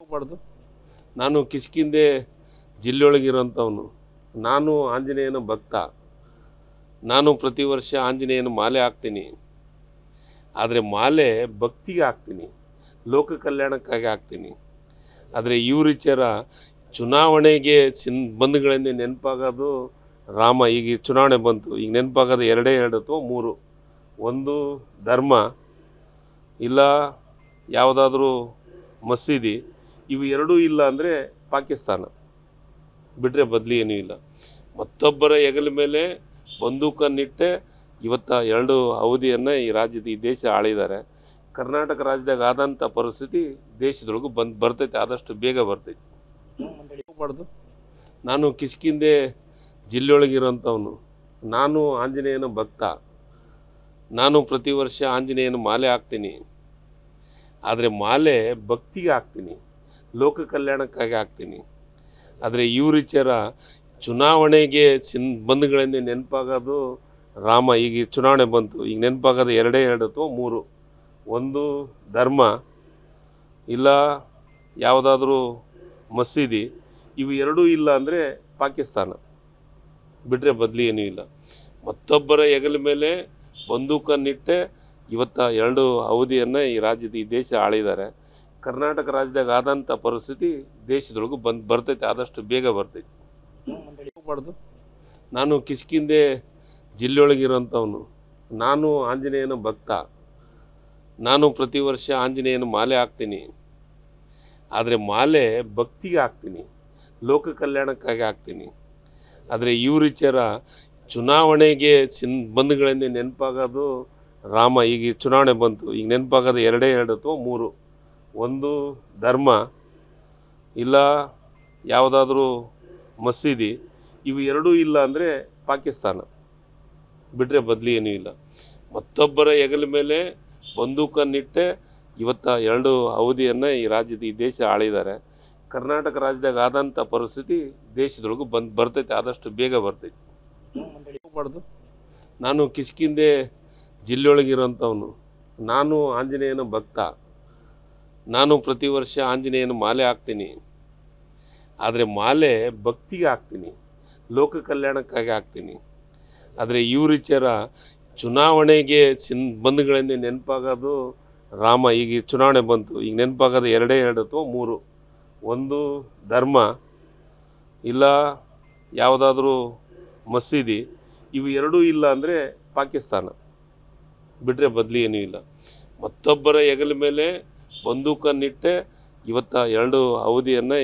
ಹೋಗ್ಬಾರ್ದು. ನಾನು ಕಿಷ್ಕಿಂದೆ ಜಿಲ್ಲೆಯೊಳಗಿರೋಂಥವನು. ನಾನು ಆಂಜನೇಯನ ಭಕ್ತ. ನಾನು ಪ್ರತಿ ವರ್ಷ ಆಂಜನೇಯನ ಮಾಲೆ ಹಾಕ್ತೀನಿ. ಆದರೆ ಮಾಲೆ ಭಕ್ತಿಗೆ ಹಾಕ್ತೀನಿ, ಲೋಕ ಕಲ್ಯಾಣಕ್ಕಾಗಿ ಹಾಕ್ತೀನಿ. ಆದರೆ ಈ ವಿಚಾರ ಚುನಾವಣೆಗೆ ಬಂಧುಗಳಿಂದ ನೆನಪಾಗೋದು ರಾಮ. ಈಗ ಚುನಾವಣೆ ಬಂತು, ಈಗ ನೆನಪಾಗೋದು ಎರಡೇ ಎರಡು ಅಥವಾ ಮೂರು. ಒಂದು ಧರ್ಮ, ಇಲ್ಲ ಯಾವುದಾದ್ರೂ ಮಸೀದಿ. ಇವು ಎರಡೂ ಇಲ್ಲ ಅಂದರೆ ಪಾಕಿಸ್ತಾನ ಬಿಟ್ಟರೆ ಬದಲಿ ಏನೂ ಇಲ್ಲ. ಮತ್ತೊಬ್ಬರ ಹೆಗಲ ಮೇಲೆ ಬಂದೂಕನ್ನಿಟ್ಟೆ ಇವತ್ತು ಎರಡು ಅವಧಿಯನ್ನು ಈ ದೇಶ ಆಳಿದ್ದಾರೆ. ಕರ್ನಾಟಕ ರಾಜ್ಯದಾಗ ಆದಂಥ ಪರಿಸ್ಥಿತಿ ದೇಶದೊಳಗೂ ಬರ್ತೈತೆ, ಆದಷ್ಟು ಬೇಗ ಬರ್ತೈತೆ. ಹೋಗ್ಬಾರ್ದು. ನಾನು ಕಿಷ್ಕಿಂದೆ ಜಿಲ್ಲೆಯೊಳಗಿರೋಂಥವನು. ನಾನು ಆಂಜನೇಯನ ಭಕ್ತ. ನಾನು ಪ್ರತಿ ವರ್ಷ ಆಂಜನೇಯನ ಮಾಲೆ ಹಾಕ್ತೀನಿ. ಆದರೆ ಮಾಲೆ ಭಕ್ತಿಗೆ ಹಾಕ್ತೀನಿ, ಲೋಕ ಕಲ್ಯಾಣಕ್ಕಾಗಿ ಹಾಕ್ತೀನಿ. ಆದರೆ ಈ ವಿಚಾರ ಚುನಾವಣೆಗೆ ಬಂಧುಗಳಿಂದ ನೆನಪಾಗೋದು ರಾಮ. ಈಗ ಚುನಾವಣೆ ಬಂತು, ಈಗ ನೆನಪಾಗೋದು ಎರಡೇ ಎರಡು ಅಥವಾ ಮೂರು. ಒಂದು ಧರ್ಮ, ಇಲ್ಲ ಯಾವುದಾದ್ರೂ ಮಸೀದಿ. ಇವು ಎರಡೂ ಇಲ್ಲ ಅಂದರೆ ಪಾಕಿಸ್ತಾನ ಬಿಟ್ಟರೆ ಬದಲಿ ಏನೂ ಇಲ್ಲ. ಮತ್ತೊಬ್ಬರ ಹೆಗಲ ಮೇಲೆ ಬಂದೂಕನ್ನಿಟ್ಟೆ ಇವತ್ತು ಎರಡು ಅವಧಿಯನ್ನು ಈ ದೇಶ ಆಳಿದ್ದಾರೆ. ಕರ್ನಾಟಕ ರಾಜ್ಯದಾಗ ಆದಂಥ ಪರಿಸ್ಥಿತಿ ದೇಶದೊಳಗೂ ಬರ್ತೈತೆ, ಆದಷ್ಟು ಬೇಗ ಬರ್ತೈತೆ. ಹೋಗ್ಬಾರ್ದು. ನಾನು ಕಿಷ್ಕಿಂದೆ ಜಿಲ್ಲೆಯೊಳಗಿರೋಂಥವನು. ನಾನು ಆಂಜನೇಯನ ಭಕ್ತ. ನಾನು ಪ್ರತಿ ವರ್ಷ ಆಂಜನೇಯನ ಮಾಲೆ ಹಾಕ್ತೀನಿ. ಆದರೆ ಮಾಲೆ ಭಕ್ತಿಗೆ ಹಾಕ್ತೀನಿ, ಲೋಕ ಕಲ್ಯಾಣಕ್ಕಾಗಿ ಹಾಕ್ತೀನಿ. ಆದರೆ ಈ ವಿಚಾರ ಚುನಾವಣೆಗೆ ಬಂಧುಗಳಿಂದ ನೆನಪಾಗೋದು ರಾಮ. ಈಗ ಚುನಾವಣೆ ಬಂತು, ಈಗ ನೆನಪಾಗೋದು ಎರಡೇ ಎರಡು ಅಥವಾ ಮೂರು. ಒಂದು ಧರ್ಮ, ಇಲ್ಲ ಯಾವುದಾದ್ರೂ ಮಸೀದಿ. ಇವು ಎರಡೂ ಇಲ್ಲ ಅಂದರೆ ಪಾಕಿಸ್ತಾನ ಬಿಟ್ಟರೆ ಬದಲಿ ಏನೂ ಇಲ್ಲ. ಮತ್ತೊಬ್ಬರ ಹೆಗಲ ಮೇಲೆ ಬಂದೂಕನ್ನಿಟ್ಟೆ ಇವತ್ತು ಎರಡು ಅವಧಿಯನ್ನು ಈ ದೇಶ ಆಳಿದ್ದಾರೆ. ಕರ್ನಾಟಕ ರಾಜ್ಯದಾಗ ಆದಂಥ ಪರಿಸ್ಥಿತಿ ದೇಶದೊಳಗೂ ಬರ್ತೈತೆ, ಆದಷ್ಟು ಬೇಗ ಬರ್ತೈತೆ. ಹೋಗ್ಬಾರ್ದು. ನಾನು ಕಿಷ್ಕಿಂದೆ ಜಿಲ್ಲೆಯೊಳಗಿರೋಂಥವನು. ನಾನು ಆಂಜನೇಯನ ಭಕ್ತ. ನಾನು ಪ್ರತಿ ವರ್ಷ ಆಂಜನೇಯನ ಮಾಲೆ ಹಾಕ್ತೀನಿ. ಆದರೆ ಮಾಲೆ ಭಕ್ತಿಗೆ ಹಾಕ್ತೀನಿ, ಲೋಕ ಕಲ್ಯಾಣಕ್ಕಾಗಿ ಹಾಕ್ತೀನಿ. ಆದರೆ ಈ ವಿಚಾರ ಚುನಾವಣೆಗೆ ಬಂಧುಗಳಿಂದ ನೆನಪಾಗೋದು ರಾಮ. ಈಗ ಚುನಾವಣೆ ಬಂತು, ಈಗ ನೆನಪಾಗೋದು ಎರಡೇ ಎರಡು ಅಥವಾ ಮೂರು. ಒಂದು ಧರ್ಮ, ಇಲ್ಲ ಯಾವುದಾದ್ರೂ ಮಸೀದಿ. ಇವು ಎರಡೂ ಇಲ್ಲ ಅಂದರೆ ಪಾಕಿಸ್ತಾನ ಬಿಟ್ಟರೆ ಬದಲಿ ಏನೂ ಇಲ್ಲ. ಮತ್ತೊಬ್ಬರ ಹೆಗಲ ಮೇಲೆ ಬಂದೂಕನ್ನಿಟ್ಟೆ ಇವತ್ತು ಎರಡು ಅವಧಿಯನ್ನು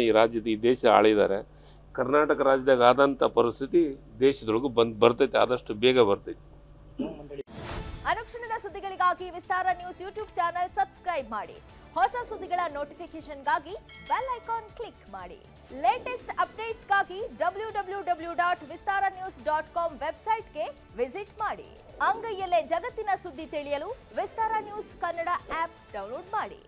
ಈ ದೇಶ ಆಳಿದ್ದಾರೆ. ಕರ್ನಾಟಕ ರಾಜ್ಯದಾಗ ಆದಂಥ ಪರಿಸ್ಥಿತಿ ದೇಶದೊಳಗೂ ಬರ್ತೈತೆ, ಆದಷ್ಟು ಬೇಗ ಬರ್ತೈತೆ. ಅನುಕ್ಷಣದ ಸುದ್ದಿಗಳಿಗಾಗಿ ವಿಸ್ತಾರ ನ್ಯೂಸ್ ಯೂಟ್ಯೂಬ್ ಚಾನೆಲ್ ಸಬ್ಸ್ಕ್ರೈಬ್ ಮಾಡಿ. ಹೊಸ ಸುದ್ದಿಗಳ ನೋಟಿಫಿಕೇಶನ್ಗಾಗಿ ಬೆಲ್ ಐಕಾನ್ ಕ್ಲಿಕ್ ಮಾಡಿ. ಲೇಟೆಸ್ಟ್ ಅಪ್ಡೇಟ್ಸ್ಗಾಗಿ www.vistaranews.com ವೆಬ್ಸೈಟ್ಗೆ ವಿಸಿಟ್ ಮಾಡಿ. ಅಂಗೈಯಲ್ಲೇ ಜಗತ್ತಿನ ಸುದ್ದಿ ತಿಳಿಯಲು ವಿಸ್ತಾರ ನ್ಯೂಸ್ ಕನ್ನಡ ಆಪ್ ಡೌನ್ಲೋಡ್ ಮಾಡಿ.